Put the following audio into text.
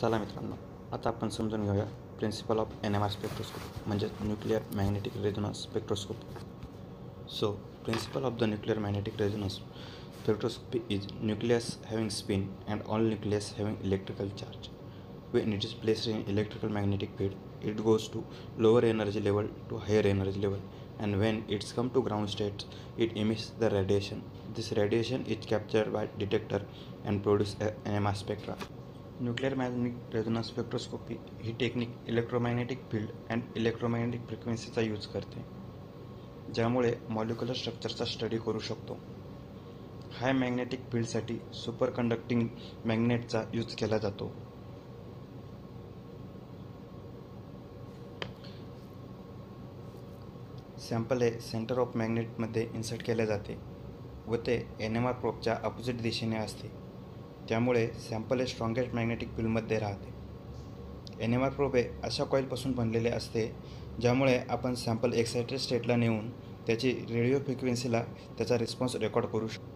चला मित्रांनो, आता आपण समजून घेऊया प्रिन्सिपल ऑफ NMR स्पेक्ट्रोस्कोपी म्हणजेच nuclear magnetic resonance spectroscopy. So, principle of the nuclear magnetic resonance spectroscopy is nucleus having spin and all nucleus having electrical charge. When it is placed in electrical magnetic field, it goes to lower energy level to higher energy level, and when it's come to ground state, it emits the radiation. This radiation is captured by detector and produce a NMR spectra. Nuclear magnetic resonance spectroscopy he technique electromagnetic field and electromagnetic फ्रिक्वेन्सीचा use करते, ज्यामुळे molecular स्ट्रक्चरचा study करू शकतो. हाय magnetic फील्डसाठी super conducting मॅग्नेटचा use केला जातो. Sample हे centre of मॅग्नेटमध्ये insert केले जाते व ते NMR प्रोबच्या अपोजिट दिशेने असते, त्यामुळे सॅम्पल हे स्ट्रॉंगेस्ट मॅग्नेटिक फील्डमध्ये राहते. NMR प्रोब हे अशा कॉईलपासून बनलेले असते, ज्यामुळे आपण सॅम्पल एक्सायटेड स्टेटला नेऊन त्याची रेडिओ फ्रिक्वेन्सीला त्याचा रिस्पॉन्स रेकॉर्ड करू शकतो.